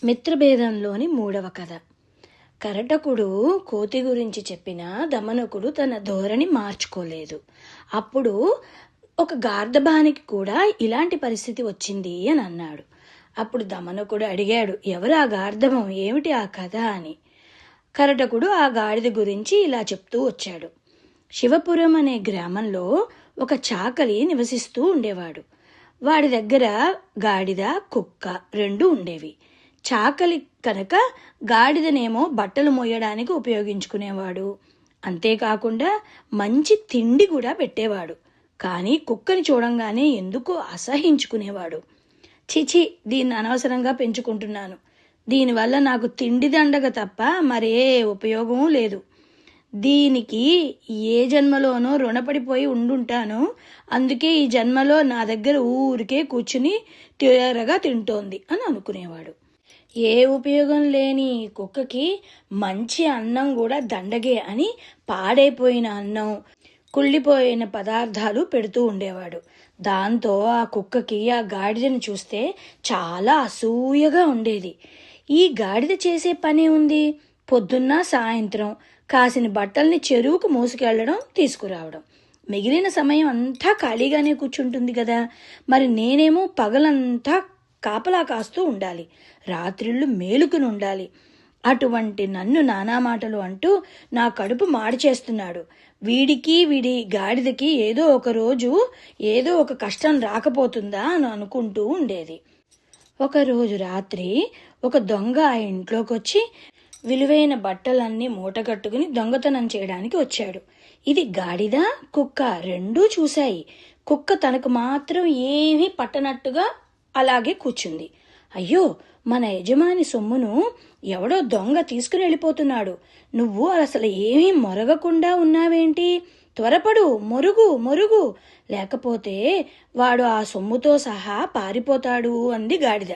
మిత్రభేదంలోని 3వ కథ. కరటకుడు కోతి గురించి చెప్పినా దమనకుడు తన ధోరణి మార్చుకోలేదు. అప్పుడు ఒక గార్ధబానికి కూడా ఇలాంటి పరిస్థితి వచ్చింది అని అన్నాడు. అప్పుడు దమనకుడు అడిగాడు, ఎవరు ఆ గార్ధబం, ఏమిటి ఆ కథ అని. కరటకుడు ఆ గాడిద గురించి ఇలా చెప్తూ వచ్చాడు. శివపురం అనే గ్రామంలో ఒక చాకలి నివసిస్తూ ఉండేవాడు. వాడి దగ్గర గాడిద, కుక్క 2 ఉండేవి. చాకలి కనుక గాడిదనేమో బట్టలు మోయడానికి ఉపయోగించుకునేవాడు. అంతేకాకుండా మంచి తిండి కూడా పెట్టేవాడు. కానీ కుక్కని చూడంగానే ఎందుకో అసహించుకునేవాడు. చిచి, దీన్ని అనవసరంగా పెంచుకుంటున్నాను. దీనివల్ల నాకు తిండి దండగ తప్ప మరే ఉపయోగమూ లేదు. దీనికి ఏ జన్మలోనో రుణపడిపోయి ఉండుంటాను. అందుకే ఈ జన్మలో నా దగ్గర ఊరికే కూర్చుని తీరగా తింటోంది అని అనుకునేవాడు. ఏ ఉపయోగం లేని కుక్కకి మంచి అన్నం కూడా దండగే అని పాడైపోయిన అన్నం, కుళ్ళిపోయిన పదార్థాలు పెడుతూ ఉండేవాడు. దాంతో ఆ కుక్కకి ఆ గాడిదను చూస్తే చాలా అసూయగా ఉండేది. ఈ గాడిద చేసే పనే ఉంది, పొద్దున్న సాయంత్రం కాసిన బట్టల్ని చెరువుకు మోసుకెళ్లడం, తీసుకురావడం. మిగిలిన సమయం అంతా ఖాళీగానే కూర్చుంటుంది కదా. మరి నేనేమో పగలంతా కాపలా కాస్తూ ఉండాలి, రాత్రిళ్ళు మేలుకుని ఉండాలి. అటువంటి నన్ను నానా మాటలు అంటూ నా కడుపు మాడి చేస్తున్నాడు. వీడి గాడిదకి ఏదో ఒక రోజు ఏదో ఒక కష్టం రాకపోతుందా అని అనుకుంటూ ఉండేది. ఒకరోజు రాత్రి ఒక దొంగ ఆ ఇంట్లోకి వచ్చి విలువైన బట్టలన్నీ మూటగట్టుకుని దొంగతనం చేయడానికి వచ్చాడు. ఇది గాడిద, కుక్క 2 చూశాయి. కుక్క తనకు మాత్రం ఏమీ పట్టనట్టుగా అలాగే కూర్చుంది. అయ్యో, మన యజమాని సొమ్మును ఎవడో దొంగ తీసుకుని వెళ్ళిపోతున్నాడు. నువ్వు అసలు ఏమీ మొరగకుండా ఉన్నావేంటి? త్వరపడు, మొరుగు, లేకపోతే వాడు ఆ సొమ్ముతో సహా పారిపోతాడు అంది గాడిద.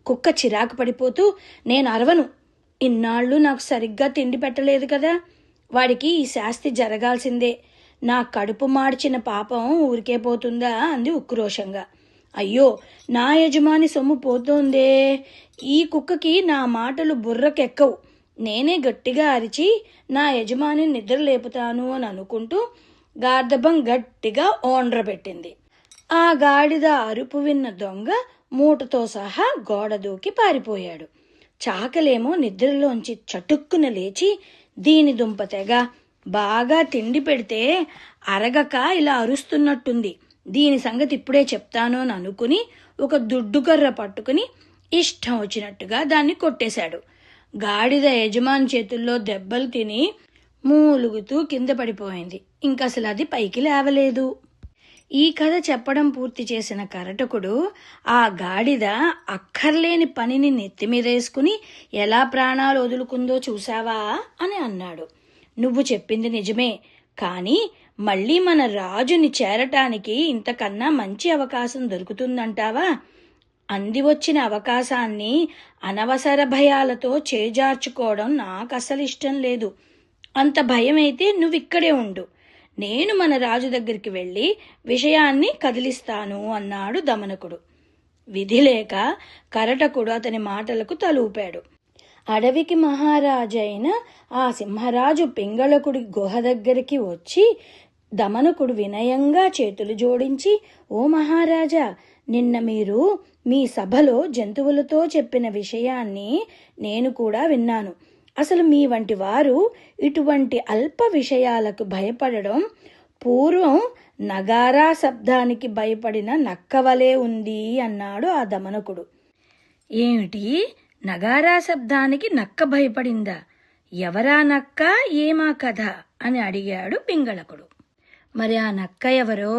కుక్క చిరాకు పడిపోతూ, నేను అరవను. ఇన్నాళ్ళు నాకు సరిగ్గా తిండి పెట్టలేదు కదా, వాడికి ఈ శాస్తి జరగాల్సిందే. నా కడుపు మార్చిన పాపం ఊరికే పోతుందా అంది ఉక్రోషంగా. అయ్యో, నా యజమాని సొమ్ము పోతోందే. ఈ కుక్కకి నా మాటలు బుర్రకెక్కవు. నేనే గట్టిగా అరిచి నా యజమాని నిద్ర లేపుతాను అని అనుకుంటూ గార్ధబం గట్టిగా ఓండ్రబెట్టింది. ఆ గాడిద అరుపు విన్న దొంగ మూటతో సహా గోడ దూకి పారిపోయాడు. చాకలేమో నిద్రలోంచి చటుక్కున లేచి, దీని దుంప తెగ, బాగా తిండి పెడితే అరగక ఇలా అరుస్తున్నట్టుంది, దీని సంగతి ఇప్పుడే చెప్తాను అని అనుకుని ఒక దుడ్డుకర్ర పట్టుకుని ఇష్టం వచ్చినట్టుగా దాన్ని కొట్టేశాడు. గాడిద యజమాని చేతుల్లో దెబ్బలు తిని మూలుగుతూ కింద పడిపోయింది. ఇంకసలు అది పైకి లేవలేదు. ఈ కథ చెప్పడం పూర్తి చేసిన కరటకుడు ఆ గాడిద అక్కర్లేని పనిని నెత్తిమీదేసుకుని ఎలా ప్రాణాలు వదులుకుందో చూశావా అని అన్నాడు. నువ్వు చెప్పింది నిజమే, కానీ మళ్ళీ మన రాజుని చేరటానికి ఇంతకన్నా మంచి అవకాశం దొరుకుతుందంటావా? అంది వచ్చిన అవకాశాన్ని అనవసర భయాలతో చేజార్చుకోవడం నాకు అసలు ఇష్టం లేదు. అంత భయమైతే నువ్విక్కడే ఉండు, నేను మన రాజు దగ్గరికి వెళ్ళి విషయాన్ని కదిలిస్తాను అన్నాడు దమనకుడు. విధి లేక కరటకుడు అతని మాటలకు తలూపాడు. అడవికి మహారాజైన ఆ సింహరాజు పింగళకుడి గుహ దగ్గరికి వచ్చి దమనకుడు వినయంగా చేతులు జోడించి, ఓ మహారాజా, నిన్న మీరు మీ సభలో జంతువులతో చెప్పిన విషయాన్ని నేను కూడా విన్నాను. అసలు మీ వంటి వారు ఇటువంటి అల్ప విషయాలకు భయపడడం పూర్వం నగారా శబ్దానికి భయపడిన నక్కవలే ఉంది అన్నాడు ఆ దమనకుడు. ఏమిటి, నగారా శబ్దానికి నక్క భయపడిందా? ఎవరా నక్క, ఏమా కథ అని అడిగాడు పింగళకుడు. మరి ఆ నక్క ఎవరో,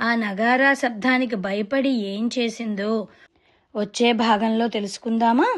ఆ నగారా శబ్దానికి భయపడి ఏం చేసిందో వచ్చే భాగంలో తెలుసుకుందామా?